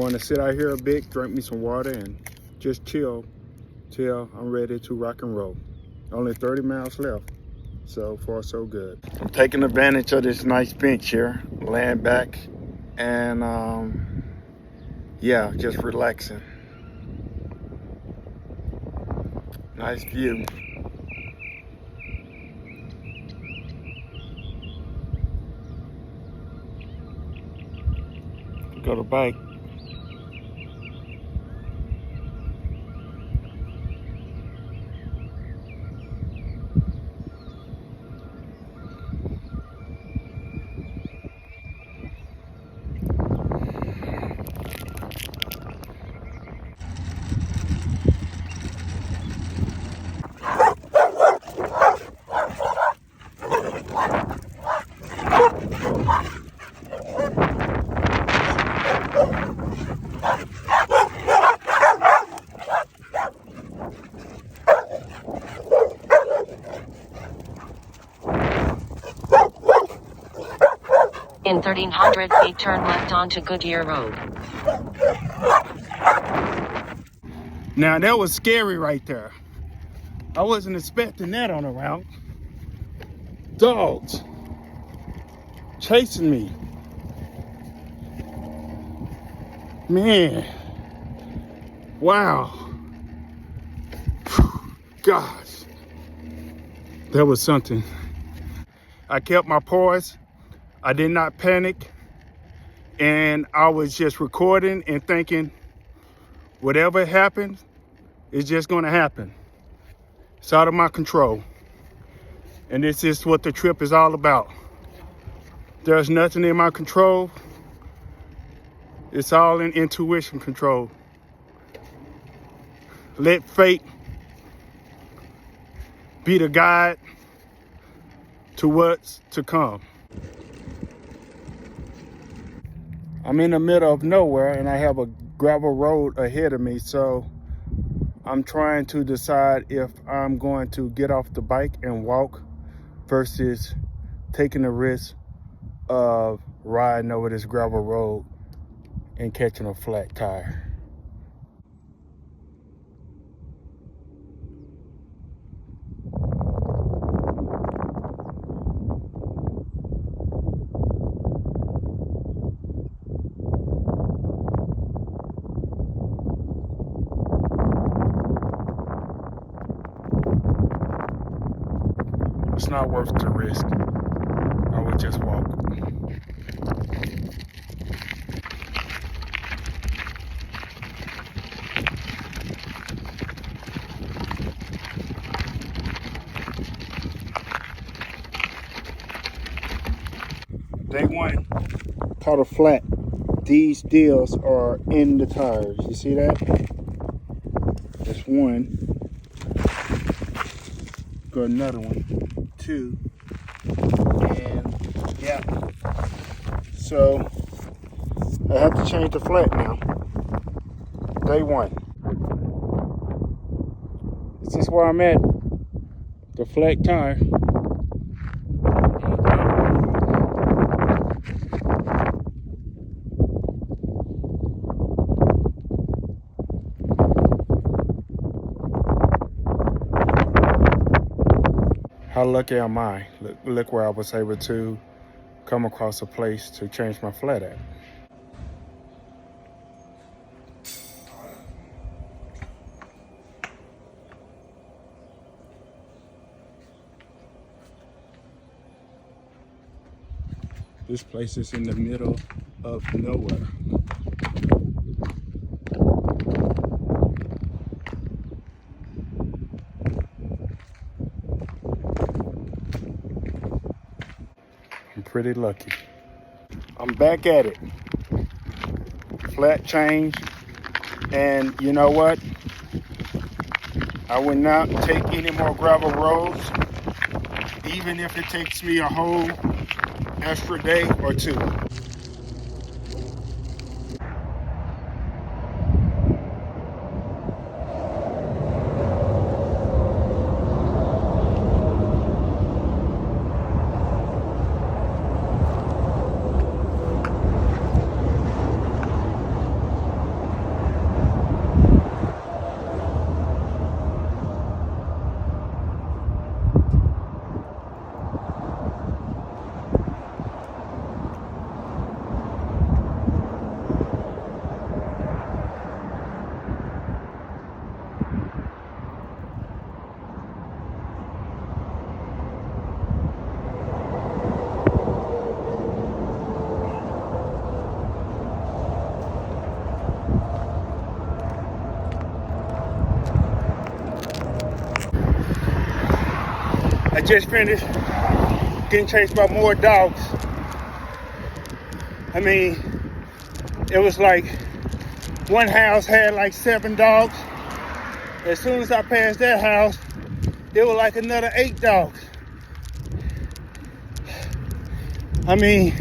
going to sit out here a bit, drink me some water, and just chill till I'm ready to rock and roll. Only 30 miles left. So far, so good. I'm taking advantage of this nice bench here, laying back, and yeah, just relaxing. Nice view. Got a bike. In 1,300 feet, turn left onto Goodyear Road. Now that was scary right there. I wasn't expecting that on a route. Dogs chasing me. Man, wow. Gosh, that was something. I kept my poise. I did not panic, and I was just recording and thinking, whatever happened, it's just gonna happen. It's out of my control. And this is what the trip is all about. There's nothing in my control. It's all in intuition control. Let fate be the guide to what's to come. I'm in the middle of nowhere and I have a gravel road ahead of me, so I'm trying to decide if I'm going to get off the bike and walk versus taking the risk of riding over this gravel road and catching a flat tire. It's not worth the risk. I would just walk. Day one, caught a flat. These deals are in the tires. You see that? That's one. Got another one, two, and yeah. So I have to change the flat now. Day one. This is where I'm at. The flat tire. How lucky am I? Look where I was able to come across a place to change my flat at. This place is in the middle of nowhere. I'm pretty lucky. I'm back at it. Flat change. And you know what? I will not take any more gravel roads, even if it takes me a whole extra day or two. just finished getting chased by more dogs. I mean, it was like one house had like 7 dogs. As soon as I passed that house, there were like another 8 dogs. I mean,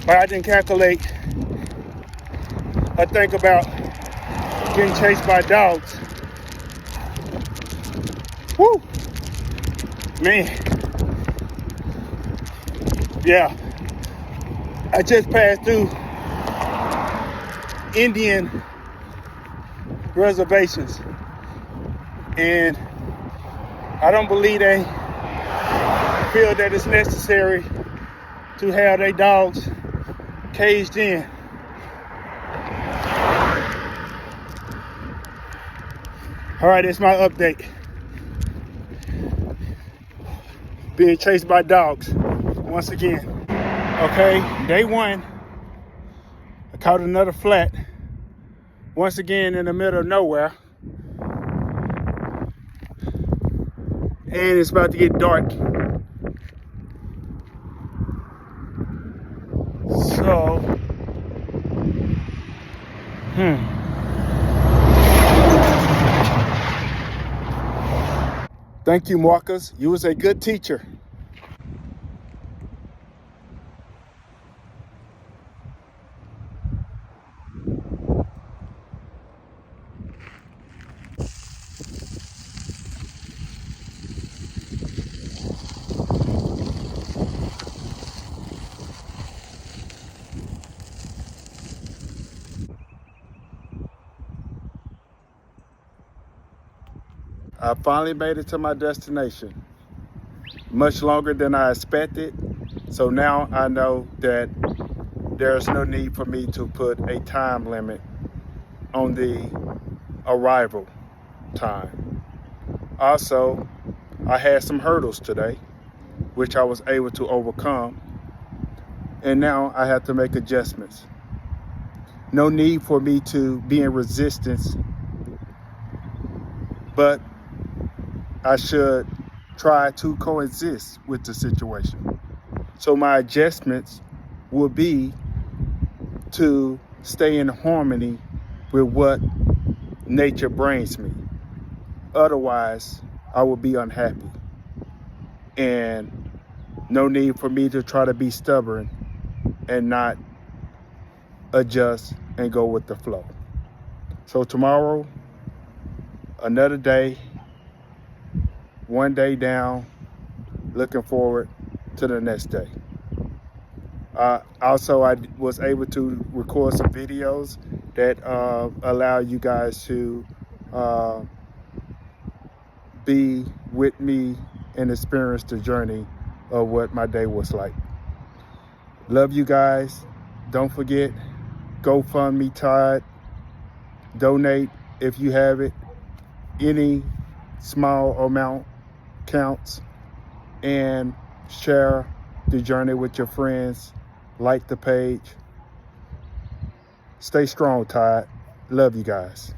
but I didn't calculate or think about getting chased by dogs. Woo! Man. Yeah. I just passed through Indian reservations, and I don't believe they feel that it's necessary to have their dogs caged in. All right, it's my update. Being chased by dogs once again. Okay, day 1, I caught another flat. Once again in the middle of nowhere. And it's about to get dark. So, Thank you, Marcus. You was a good teacher. I finally made it to my destination. Much longer than I expected. So now I know that there's no need for me to put a time limit on the arrival time. Also, I had some hurdles today, which I was able to overcome. And now I have to make adjustments. No need for me to be in resistance, but I should try to coexist with the situation. So my adjustments will be to stay in harmony with what nature brings me. Otherwise, I will be unhappy. And no need for me to try to be stubborn and not adjust and go with the flow. So tomorrow, another day, one day down, looking forward to the next day. Also, I was able to record some videos that allow you guys to be with me and experience the journey of what my day was like. Love you guys. Don't forget, GoFundMe Todd. Donate if you have it. Any small amount counts. And share the journey with your friends. Like the page. Stay strong, Todd. Love you guys.